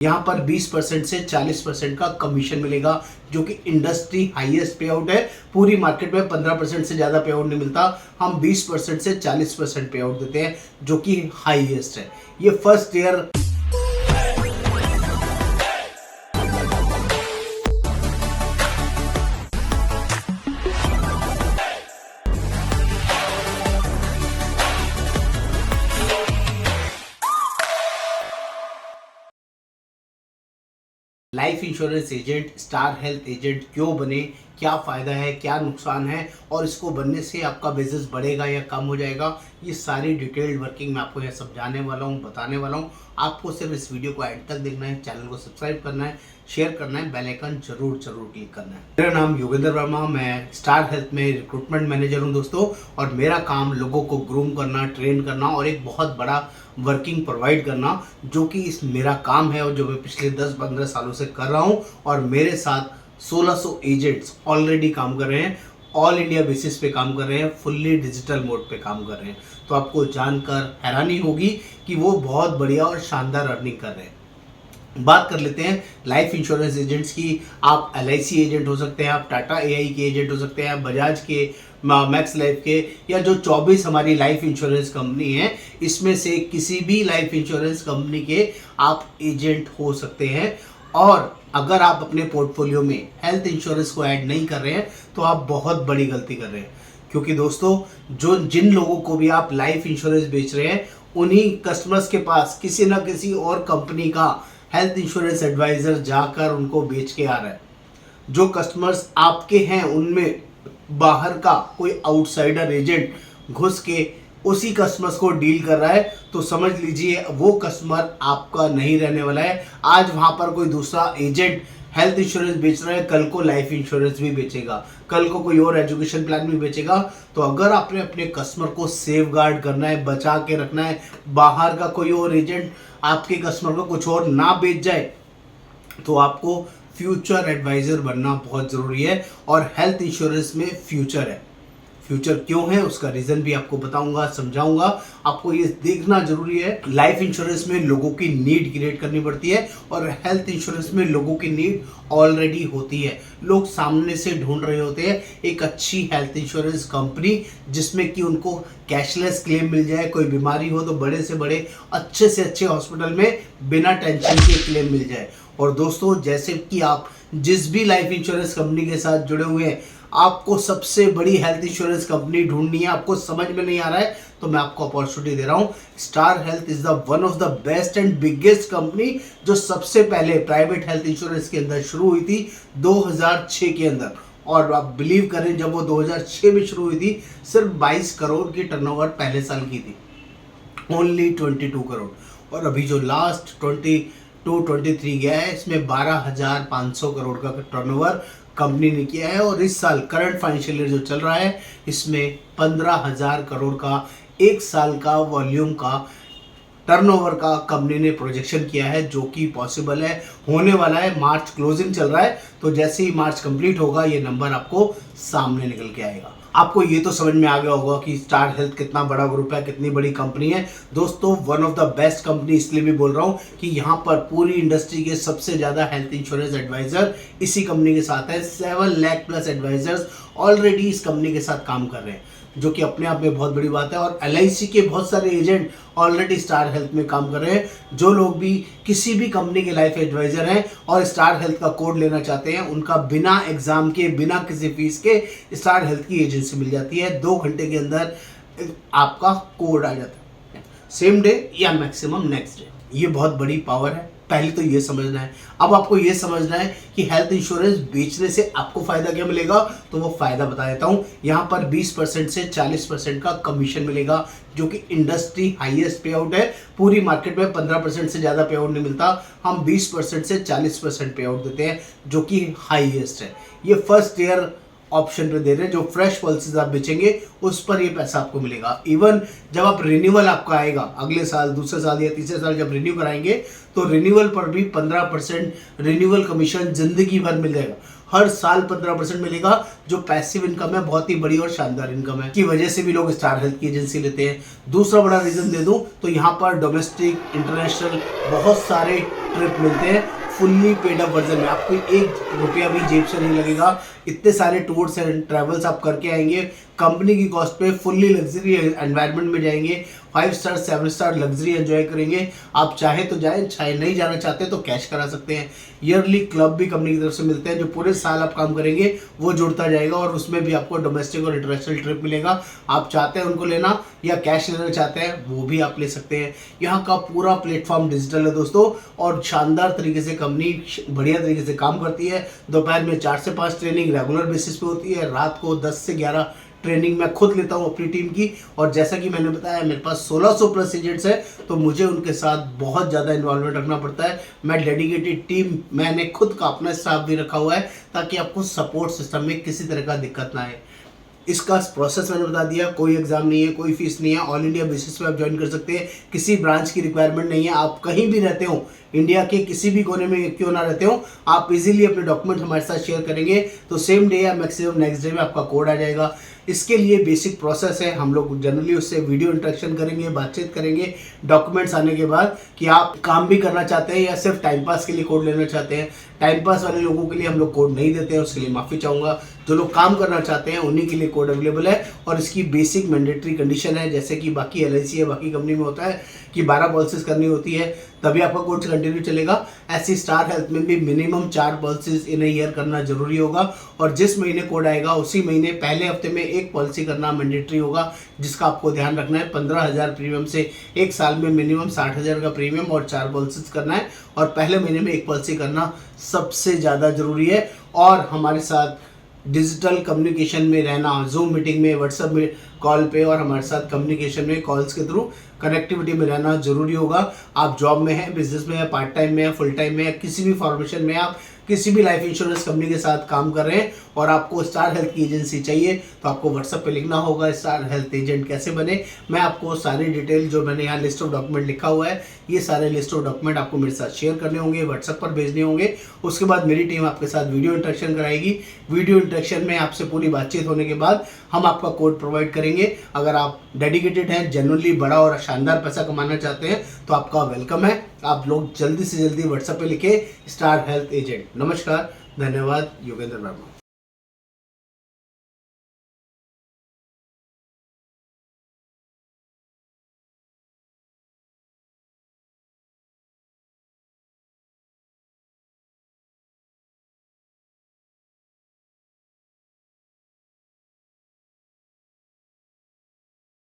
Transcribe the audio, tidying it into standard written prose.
यहाँ पर 20% से 40% का कमीशन मिलेगा, जो कि इंडस्ट्री हाईएस्ट पे आउट है। पूरी मार्केट में 15% से ज़्यादा पे आउट नहीं मिलता। हम 20% से 40% पे आउट देते हैं, जो कि हाईएस्ट है। ये first year life insurance agent, star health agent क्यों बने, क्या फ़ायदा है, क्या नुकसान है, और इसको बनने से आपका बिजनेस बढ़ेगा या कम हो जाएगा, ये सारी डिटेल्ड वर्किंग मैं आपको यहाँ समझाने वाला हूँ, बताने वाला हूँ। आपको सिर्फ इस वीडियो को एंड तक देखना है, चैनल को सब्सक्राइब करना है, शेयर करना है, बेल आइकन जरूर क्लिक करना है। मेरा नाम योगेंद्र वर्मा, मैं स्टार हेल्थ में रिक्रूटमेंट मैनेजर हूँ दोस्तों, और मेरा काम लोगों को ग्रूम करना, ट्रेन करना और एक बहुत बड़ा वर्किंग प्रोवाइड करना, जो कि इस मेरा काम है और जो मैं पिछले 10-15 सालों से कर रहा हूँ। और मेरे साथ 1600 एजेंट्स ऑलरेडी काम कर रहे हैं, ऑल इंडिया बेसिस पे काम कर रहे हैं, फुल्ली डिजिटल मोड पे काम कर रहे हैं। तो आपको जानकर हैरानी होगी कि वो बहुत बढ़िया और शानदार अर्निंग कर रहे हैं। बात कर लेते हैं लाइफ इंश्योरेंस एजेंट्स की। आप LIC एजेंट हो सकते हैं, आप टाटा AI के एजेंट हो सकते हैं, बजाज के, मैक्स लाइफ के, या जो 24 हमारी लाइफ इंश्योरेंस कंपनी है, इसमें से किसी भी लाइफ इंश्योरेंस कंपनी के आप एजेंट हो सकते हैं। और अगर आप अपने पोर्टफोलियो में हेल्थ इंश्योरेंस को ऐड नहीं कर रहे हैं तो आप बहुत बड़ी गलती कर रहे हैं। क्योंकि दोस्तों, जिन लोगों को भी आप लाइफ इंश्योरेंस बेच रहे हैं, उन्हीं कस्टमर्स के पास किसी ना किसी और कंपनी का हेल्थ इंश्योरेंस एडवाइजर जाकर उनको बेच के आ रहा है। जो कस्टमर्स आपके हैं, उनमें बाहर का कोई आउटसाइडर एजेंट घुस के उसी कस्टमर्स को डील कर रहा है, तो समझ लीजिए वो कस्टमर आपका नहीं रहने वाला है। आज वहां पर कोई दूसरा एजेंट हेल्थ इंश्योरेंस बेच रहा है, कल को लाइफ इंश्योरेंस भी बेचेगा, कल को कोई और एजुकेशन प्लान भी बेचेगा। तो अगर आपने अपने कस्टमर को सेफ गार्ड करना है, बचा के रखना है, बाहर का कोई और एजेंट आपके कस्टमर को कुछ और ना बेच जाए, तो आपको फ्यूचर एडवाइजर बनना बहुत ज़रूरी है। और हेल्थ इंश्योरेंस में फ्यूचर है। फ्यूचर क्यों है उसका रीज़न भी आपको बताऊंगा, समझाऊंगा। आपको ये देखना जरूरी है, लाइफ इंश्योरेंस में लोगों की नीड क्रिएट करनी पड़ती है, और हेल्थ इंश्योरेंस में लोगों की नीड ऑलरेडी होती है। लोग सामने से ढूंढ रहे होते हैं एक अच्छी हेल्थ इंश्योरेंस कंपनी, जिसमें कि उनको कैशलेस क्लेम मिल जाए। कोई बीमारी हो तो बड़े से बड़े, अच्छे से अच्छे हॉस्पिटल में बिना टेंशन के क्लेम मिल जाए। और दोस्तों, जैसे कि आप जिस भी लाइफ इंश्योरेंस कंपनी के साथ जुड़े हुए हैं, आपको सबसे बड़ी हेल्थ इंश्योरेंस कंपनी ढूंढनी है, आपको समझ में नहीं आ रहा है, तो मैं आपको अपॉर्चुनिटी दे रहा हूं। Star health is the one of the best and biggest company, जो सबसे पहले प्राइवेट हेल्थ इंश्योरेंस के अंदर शुरू हुई थी 2006 के अंदर। और आप बिलीव करें, जब वो 2006 में शुरू हुई थी, सिर्फ 22 करोड़ की टर्नओवर पहले साल की थी, ओनली 22 करोड़। और अभी जो लास्ट 22-23 गया है, इसमें 12,500 करोड़ का टर्नओवर कंपनी ने किया है। और इस साल करंट फाइनेंशियल ईयर जो चल रहा है, इसमें 15,000 करोड़ का एक साल का वॉल्यूम का टर्नओवर का कंपनी ने प्रोजेक्शन किया है, जो कि पॉसिबल है, होने वाला है। मार्च क्लोजिंग चल रहा है, तो जैसे ही मार्च कंप्लीट होगा, ये नंबर आपको सामने निकल के आएगा। आपको ये तो समझ में आ गया होगा कि स्टार हेल्थ कितना बड़ा ग्रुप है, कितनी बड़ी कंपनी है। दोस्तों, one of the best company इसलिए भी बोल रहा हूँ कि यहाँ पर पूरी इंडस्ट्री के सबसे ज़्यादा हेल्थ इंश्योरेंस एडवाइजर इसी कंपनी के साथ है। 7 लाख प्लस एडवाइजर्स ऑलरेडी इस कंपनी के साथ काम कर रहे हैं, जो कि अपने आप में बहुत बड़ी बात है। और LIC के बहुत सारे एजेंट ऑलरेडी स्टार हेल्थ में काम कर रहे हैं। जो लोग भी किसी भी कंपनी के लाइफ एडवाइजर हैं और स्टार हेल्थ का कोड लेना चाहते हैं, उनका बिना एग्जाम के, बिना किसी फीस के स्टार हेल्थ की एजेंसी मिल जाती है। 2 घंटे के अंदर आपका कोड आ जाता है, सेम डे या मैक्सिमम नेक्स्ट डे। ये बहुत बड़ी पावर है। पहले तो ये समझना है। अब आपको ये समझना है कि हेल्थ इंश्योरेंस बेचने से आपको फायदा क्या मिलेगा, तो वो फायदा बता देता हूं। यहाँ पर 20% से 40% का कमीशन मिलेगा, जो कि इंडस्ट्री हाईएस्ट पे आउट है। पूरी मार्केट में 15% से ज़्यादा पे आउट नहीं मिलता। हम 20% से 40% पे आउट देते हैं, जो कि हाईएस्ट है। ये फर्स्ट ईयर ऑप्शन पे दे रहे हैं। जो फ्रेश पॉलिसीज आप बेचेंगे, उस पर ये पैसा आपको मिलेगा। इवन जब आप रिन्यूअल आपका आएगा अगले साल, दूसरे साल या तीसरे साल जब रिन्यू कराएंगे, तो रिन्यूअल पर भी 15% रिन्यूअल कमीशन जिंदगी भर मिल जाएगा। हर साल 15% मिलेगा, जो पैसिव इनकम है, बहुत ही बड़ी और शानदार इनकम है, की वजह से भी लोग स्टार हेल्थ की एजेंसी लेते हैं। दूसरा बड़ा रीजन दे दूं तो यहाँ पर डोमेस्टिक, इंटरनेशनल बहुत सारे ट्रिप मिलते हैं फुल्ली पेड अप वर्जन में। आपको 1 रुपया भी जेब से नहीं लगेगा। इतने सारे टूर्स एंड ट्रैवल्स आप करके आएंगे कंपनी की कॉस्ट पे, फुल्ली लग्जरी एनवायरनमेंट में जाएंगे, 5 स्टार 7 स्टार लग्जरी एंजॉय करेंगे। आप चाहे तो जाएं, चाहे नहीं जाना चाहते तो कैश करा सकते हैं। ईयरली क्लब भी कंपनी की तरफ से मिलते हैं, जो पूरे साल आप काम करेंगे वो जुड़ता जाएगा और उसमें भी आपको डोमेस्टिक और इंटरनेशनल ट्रिप मिलेगा। आप चाहते हैं उनको लेना या कैश लेना चाहते हैं वो भी आप ले सकते हैं। यहाँ का पूरा प्लेटफॉर्म डिजिटल है दोस्तों, और शानदार तरीके से कंपनी बढ़िया तरीके से काम करती है। दोपहर में 4 से 5 ट्रेनिंग रेगुलर बेसिस पे होती है, रात को 10 से 11 ट्रेनिंग मैं खुद लेता हूँ अपनी टीम की। और जैसा कि मैंने बताया मेरे पास 1600 प्लस एजेंट्स है, तो मुझे उनके साथ बहुत ज़्यादा इन्वॉल्वमेंट रखना पड़ता है। मैं डेडिकेटेड टीम, मैंने खुद का अपना स्टाफ भी रखा हुआ है ताकि आपको सपोर्ट सिस्टम में किसी तरह का दिक्कत ना आए। इसका प्रोसेस मैंने बता दिया, कोई एग्जाम नहीं है, कोई फीस नहीं है, ऑल इंडिया बेसिस पे आप ज्वाइन कर सकते हैं। किसी ब्रांच की रिक्वायरमेंट नहीं है। आप कहीं भी रहते हो, इंडिया के किसी भी कोने में क्यों ना रहते हो, आप इजीली अपने डॉक्यूमेंट हमारे साथ शेयर करेंगे तो सेम डे या मैक्सिमम नेक्स्ट डे में आपका कोड आ जाएगा। इसके लिए बेसिक प्रोसेस है, हम लोग जनरली उससे वीडियो इंटरेक्शन करेंगे, बातचीत करेंगे डॉक्यूमेंट्स आने के बाद कि आप काम भी करना चाहते हैं या सिर्फ टाइम पास के लिए कोड लेना चाहते हैं। टाइम पास वाले लोगों के लिए हम लोग कोड नहीं देते हैं, उसके लिए माफ़ी चाहूँगा। जो लोग काम करना चाहते हैं उन्हीं के लिए कोड अवेलेबल है, और इसकी बेसिक मैंडेटरी कंडीशन है, जैसे कि बाकी LIC या बाकी कंपनी में होता है कि 12 पॉलिसीज करनी होती है तभी आपका कोर्स कंटिन्यू चलेगा। ऐसी स्टार हेल्थ में भी मिनिमम 4 पॉलिसीज इन ईयर करना जरूरी होगा, और जिस महीने कोड आएगा उसी महीने पहले हफ्ते में 1 पॉलिसी करना मैंडेटरी होगा, जिसका आपको ध्यान रखना है। 15,000 प्रीमियम से 1 साल में मिनिमम 60,000 का प्रीमियम और 4 पॉलिसीज करना है, और पहले महीने में 1 पॉलिसी करना सबसे ज़्यादा जरूरी है। और हमारे साथ डिजिटल कम्युनिकेशन में रहना, जूम मीटिंग में, व्हाट्सएप में कॉल पे, और हमारे साथ कम्युनिकेशन में कॉल्स के थ्रू कनेक्टिविटी में रहना जरूरी होगा। आप जॉब में हैं, बिजनेस में हैं, पार्ट टाइम में हैं, फुल टाइम में हैं, किसी भी फॉर्मेशन में आप किसी भी लाइफ इंश्योरेंस कंपनी के साथ काम कर रहे हैं और आपको स्टार हेल्थ की एजेंसी चाहिए, तो आपको व्हाट्सएप पे लिखना होगा स्टार हेल्थ एजेंट कैसे बने। मैं आपको सारी डिटेल जो मैंने यहाँ लिस्ट ऑफ डॉक्यूमेंट लिखा हुआ है, ये सारे लिस्ट ऑफ डॉक्यूमेंट आपको मेरे साथ शेयर करने होंगे, व्हाट्सएप पर भेजने होंगे। उसके बाद मेरी टीम आपके साथ वीडियो इंटरेक्शन कराएगी। वीडियो इंटरेक्शन में आपसे पूरी बातचीत होने के बाद हम आपका कोड प्रोवाइड करेंगे। अगर आप डेडिकेटेड हैं, जेन्युइनली बड़ा और शानदार पैसा कमाना चाहते हैं तो आपका वेलकम है। आप लोग जल्दी से जल्दी व्हाट्सएप पे लिखे स्टार हेल्थ एजेंट। नमस्कार, धन्यवाद। योगेंद्र वर्मा।